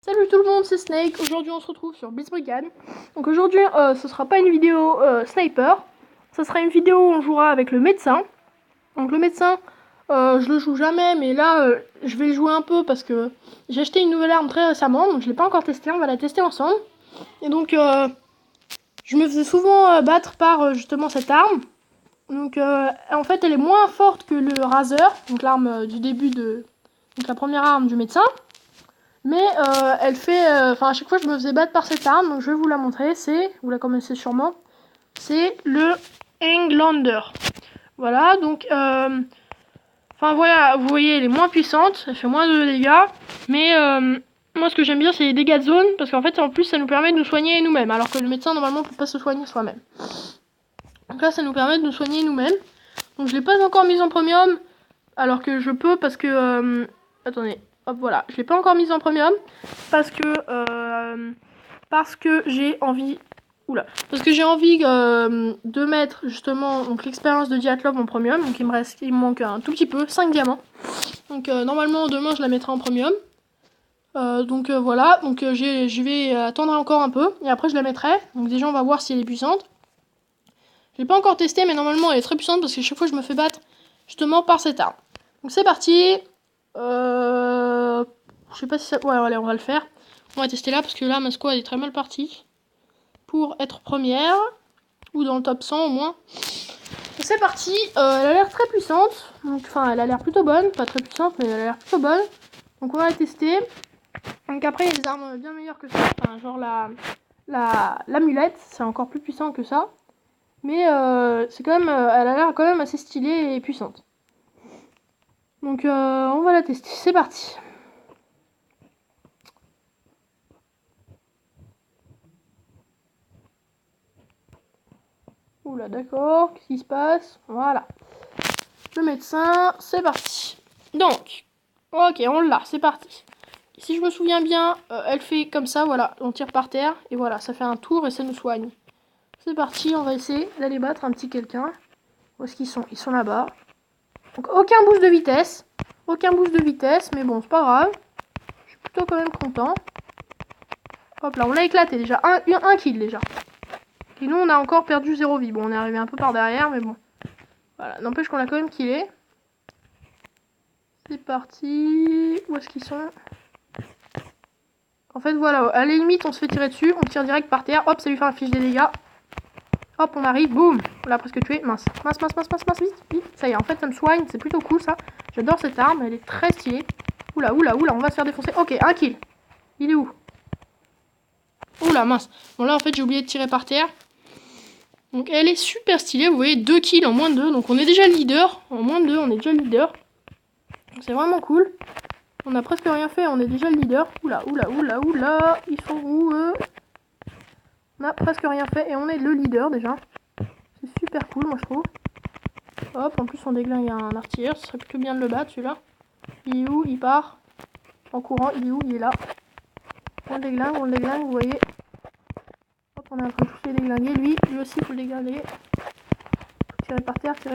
Salut tout le monde, c'est Snake. Aujourd'hui on se retrouve sur Blitzbrigade. Donc aujourd'hui ce sera pas une vidéo sniper, ce sera une vidéo où on jouera avec le médecin. Donc le médecin, je le joue jamais, mais là je vais le jouer un peu parce que j'ai acheté une nouvelle arme très récemment, donc je l'ai pas encore testée, on va la tester ensemble. Et donc je me faisais souvent battre par justement cette arme. Donc en fait elle est moins forte que le Razer, donc l'arme du début de... donc la première arme du médecin. Mais elle fait... Enfin, à chaque fois, je me faisais battre par cette arme. Donc, je vais vous la montrer. C'est... Vous la connaissez sûrement. C'est le Englander. Voilà, donc... Enfin, voilà, vous voyez, elle est moins puissante. Elle fait moins de dégâts. Mais moi, ce que j'aime bien, c'est les dégâts de zone. Parce qu'en fait, en plus, ça nous permet de nous soigner nous-mêmes. Alors que le médecin, normalement, ne peut pas se soigner soi-même. Donc là, ça nous permet de nous soigner nous-mêmes. Donc, je l'ai pas encore mise en premium. Alors que je peux parce que... attendez... Hop, voilà, je l'ai pas encore mise en premium parce que j'ai envie de mettre justement donc l'expérience de Diatlov en premium. Donc il me manque un tout petit peu, 5 diamants. Donc normalement demain je la mettrai en premium. Voilà, donc je vais attendre encore un peu et après je la mettrai. Donc déjà on va voir si elle est puissante. Je l'ai pas encore testé, mais normalement elle est très puissante parce que chaque fois je me fais battre justement par cette arme. Donc c'est parti. Je sais pas si ça... Ouais, allez, on va le faire. On va tester là, parce que là, ma squad est très mal partie. Pour être première. Ou dans le top 100 au moins. C'est parti. Elle a l'air très puissante. Donc, enfin, elle a l'air plutôt bonne. Pas très puissante, mais elle a l'air plutôt bonne. Donc on va la tester. Donc après, il y a des armes bien meilleures que ça. Enfin, genre l'amulette. C'est encore plus puissant que ça. Mais c'est quand même... elle a l'air quand même assez stylée et puissante. Donc on va la tester. C'est parti. Oula, d'accord, qu'est-ce qui se passe? Voilà. Le médecin, c'est parti. Donc, ok, on l'a, c'est parti. Si je me souviens bien, elle fait comme ça, voilà, on tire par terre, et voilà, ça fait un tour et ça nous soigne. C'est parti, on va essayer d'aller battre un petit quelqu'un. Où est-ce qu'ils sont? Ils sont là-bas. Donc, aucun boost de vitesse. Aucun boost de vitesse, mais bon, c'est pas grave. Je suis plutôt quand même content. Hop là, on l'a éclaté déjà. Un kill déjà. Et nous, on a encore perdu 0 vie. Bon, on est arrivé un peu par derrière, mais bon. Voilà, n'empêche qu'on l'a quand même killé. C'est parti. Où est-ce qu'ils sont? En fait, voilà, à la limite, on se fait tirer dessus. On tire direct par terre. Hop, ça lui fait un fiche des dégâts. Hop, on arrive. Boum. On l'a presque tué. Mince. Mince, mince, mince, mince, mince. Vite, vite. Ça y est, en fait, ça me soigne. C'est plutôt cool, ça. J'adore cette arme. Elle est très stylée. Oula, oula, oula. On va se faire défoncer. Ok, un kill. Il est où? Oula, mince. Bon, là, en fait, j'ai oublié de tirer par terre. Donc elle est super stylée, vous voyez, 2 kills en moins de 2, donc on est déjà leader, en moins de 2 on est déjà leader. Donc c'est vraiment cool. On a presque rien fait, on est déjà le leader. Oula, oula, oula, oula, ils sont où eux? On a presque rien fait et on est le leader déjà. C'est super cool moi je trouve. Hop, en plus on déglingue un artilleur, ce serait plutôt bien de le battre celui-là. Il est où? Il part. En courant, il est où? Il est là. On le déglingue, vous voyez. Hop, on est en train de tous les déglinguer, lui aussi il faut le déglinguer. Tirer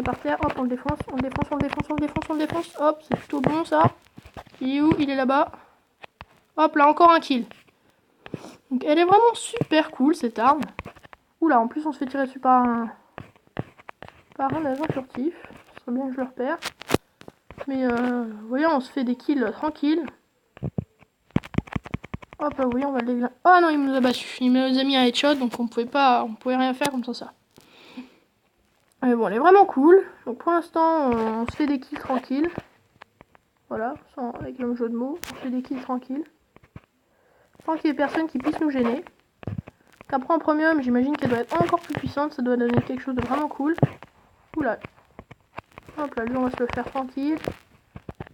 par terre, hop, on le défonce, on le défonce, on le défonce, on le défonce, on le défonce, hop, c'est plutôt bon ça. Il est où? Il est là-bas. Hop, là, encore un kill. Donc elle est vraiment super cool cette arme. Oula, en plus on se fait tirer dessus par un agent furtif. Ce serait bien que je le repère. Mais vous voyez, on se fait des kills tranquilles. Hop, là, vous voyez, on va le déglinguer. Oh non, il nous a battu. Il nous a mis un headshot, donc on pouvait rien faire comme ça. Mais bon, elle est vraiment cool. Donc pour l'instant, on se fait des kills tranquilles. Voilà, avec le jeu de mots, on fait des kills tranquilles. Tant qu'il n'y ait personne qui puisse nous gêner. Après en premium, j'imagine qu'elle doit être encore plus puissante, ça doit donner quelque chose de vraiment cool. Oula. Hop là, lui on va se le faire tranquille.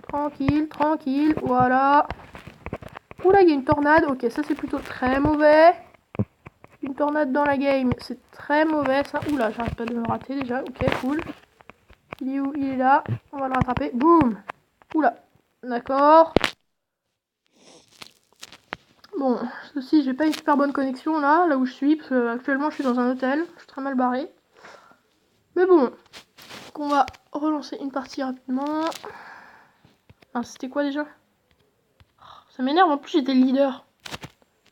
Tranquille, tranquille, voilà. Oula, il y a une tornade, ok, ça c'est plutôt très mauvais. Une tornade dans la game, c'est très mauvais ça. Oula, j'arrête pas de me rater déjà, ok, cool. Il est où? Il est là, on va le rattraper, boum. Oula, d'accord. Bon, ceci, j'ai pas une super bonne connexion là où je suis, parce que actuellement je suis dans un hôtel, je suis très mal barré. Mais bon, on va relancer une partie rapidement. Ah, c'était quoi déjà? Ça m'énerve, en plus j'étais le leader.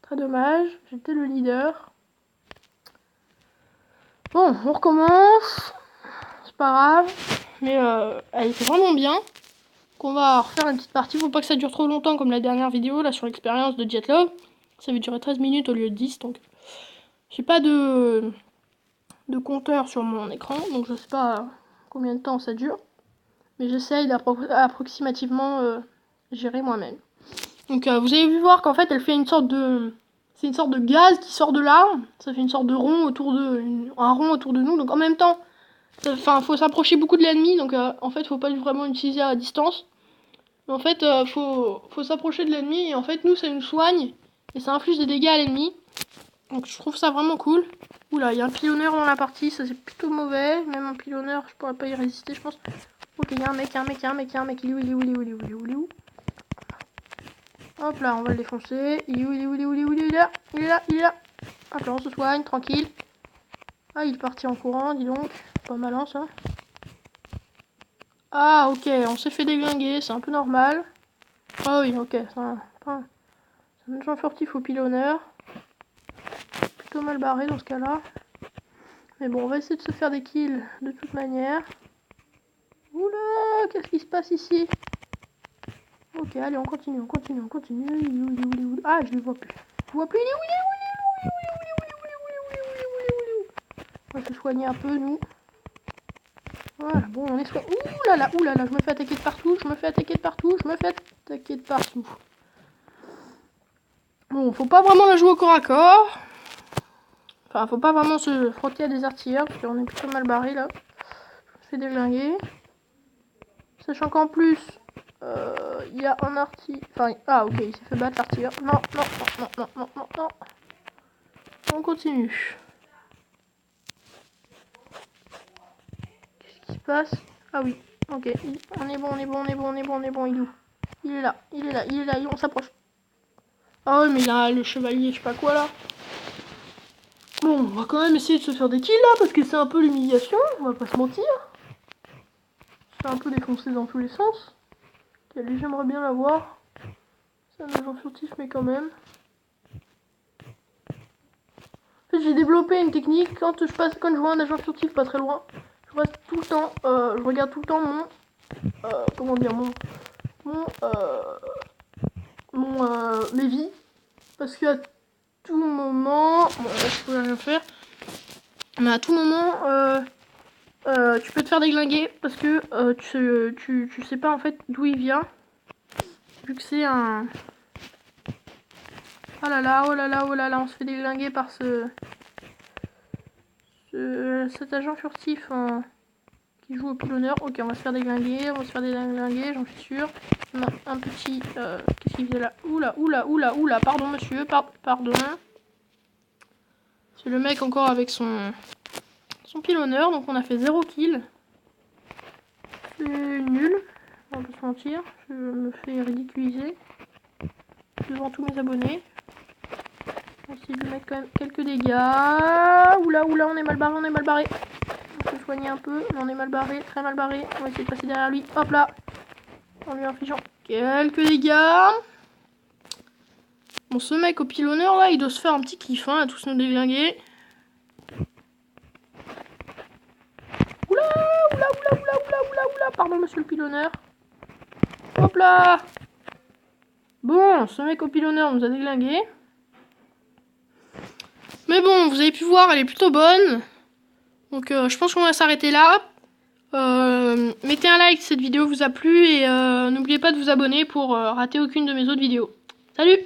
Très dommage, j'étais le leader. Bon, on recommence. C'est pas grave. Mais elle était vraiment bien. Donc on va refaire une petite partie. Faut pas que ça dure trop longtemps comme la dernière vidéo là sur l'expérience de Jetlove. Ça avait duré 13 minutes au lieu de 10. Donc j'ai pas de compteur sur mon écran. Donc je sais pas combien de temps ça dure. Mais j'essaye d'approximativement gérer moi-même. Donc vous avez vu voir qu'en fait elle fait une sorte de... C'est une sorte de gaz qui sort de l'arme. Ça fait une sorte de rond autour de... un rond autour de nous. Donc en même temps, faut s'approcher beaucoup de l'ennemi. Donc en fait, faut pas vraiment l'utiliser à distance. Mais en fait, faut s'approcher de l'ennemi. Et en fait, nous, ça nous soigne. Et ça inflige des dégâts à l'ennemi. Donc je trouve ça vraiment cool. Oula, il y a un pilonneur dans la partie. Ça c'est plutôt mauvais. Même un pilonneur, je pourrais pas y résister, je pense. Ok, il y a un mec, Il est où? Hop là, on va le défoncer. Il est là. Hop là, on se soigne, tranquille. Ah, il est parti en courant, dis donc. Pas malin, ça. Ah, ok, on s'est fait déglinguer, c'est un peu normal. Ah oui, ok, c'est un agent furtif au pilonneur. Plutôt mal barré dans ce cas-là. Mais bon, on va essayer de se faire des kills de toute manière. Oula, qu'est-ce qui se passe ici? Ok, allez, on continue. Il est où? Ah, je le vois plus. Je vois plus, il est où? On va se soigner un peu, nous. Voilà, bon, on est soigné. Ouh là là, je me fais attaquer de partout. Bon, faut pas vraiment la jouer au corps à corps. Enfin, faut pas vraiment se frotter à des artilleurs, parce qu'on est plutôt mal barré, là. Je me fais déglinguer. Sachant qu'en plus, il y a un artilleur... Enfin, ah, ok, il s'est fait battre, l'artilleur. Non. On continue. Qu'est-ce qui se passe? Ah oui, ok. On est bon, il est où? Il est là, on s'approche. Ah oui, mais là, le chevalier, je sais pas quoi, là. Bon, on va quand même essayer de se faire des kills, là, parce que c'est un peu l'humiliation, on va pas se mentir. C'est un peu défoncé dans tous les sens. J'aimerais bien l'avoir. C'est un agent furtif, mais quand même. En fait, j'ai développé une technique. Quand je vois un agent furtif pas très loin, je reste tout le temps, je regarde tout le temps mes vies. Parce qu'à tout moment, bon, là, je peux rien faire. Mais à tout moment, tu peux te faire déglinguer parce que tu sais pas en fait d'où il vient. Vu que c'est un... Oh là là, on se fait déglinguer par cet agent furtif qui joue au pilonneur. Ok, on va se faire déglinguer, j'en suis sûre. On a un petit... qu'est-ce qu'il faisait là? Oula, pardon monsieur, pardon. C'est le mec encore avec son pilonneur, donc on a fait 0 kill. C'est nul, on va pas se mentir, je me fais ridiculiser devant tous mes abonnés. On va essayer de lui mettre quand même quelques dégâts. Oula, on est mal barré. On se soigner un peu, mais on est mal barré, très mal barré. On va essayer de passer derrière lui, hop là. En lui infligeant quelques dégâts. Bon, ce mec au pilonneur là, il doit se faire un petit kiff à tous nous déglinguer. Oula, pardon monsieur le pilonneur. Hop là. Bon, ce mec au pilonneur nous a déglingué. Mais bon, vous avez pu voir, elle est plutôt bonne. Donc je pense qu'on va s'arrêter là. Mettez un like si cette vidéo vous a plu et n'oubliez pas de vous abonner pour rater aucune de mes autres vidéos. Salut!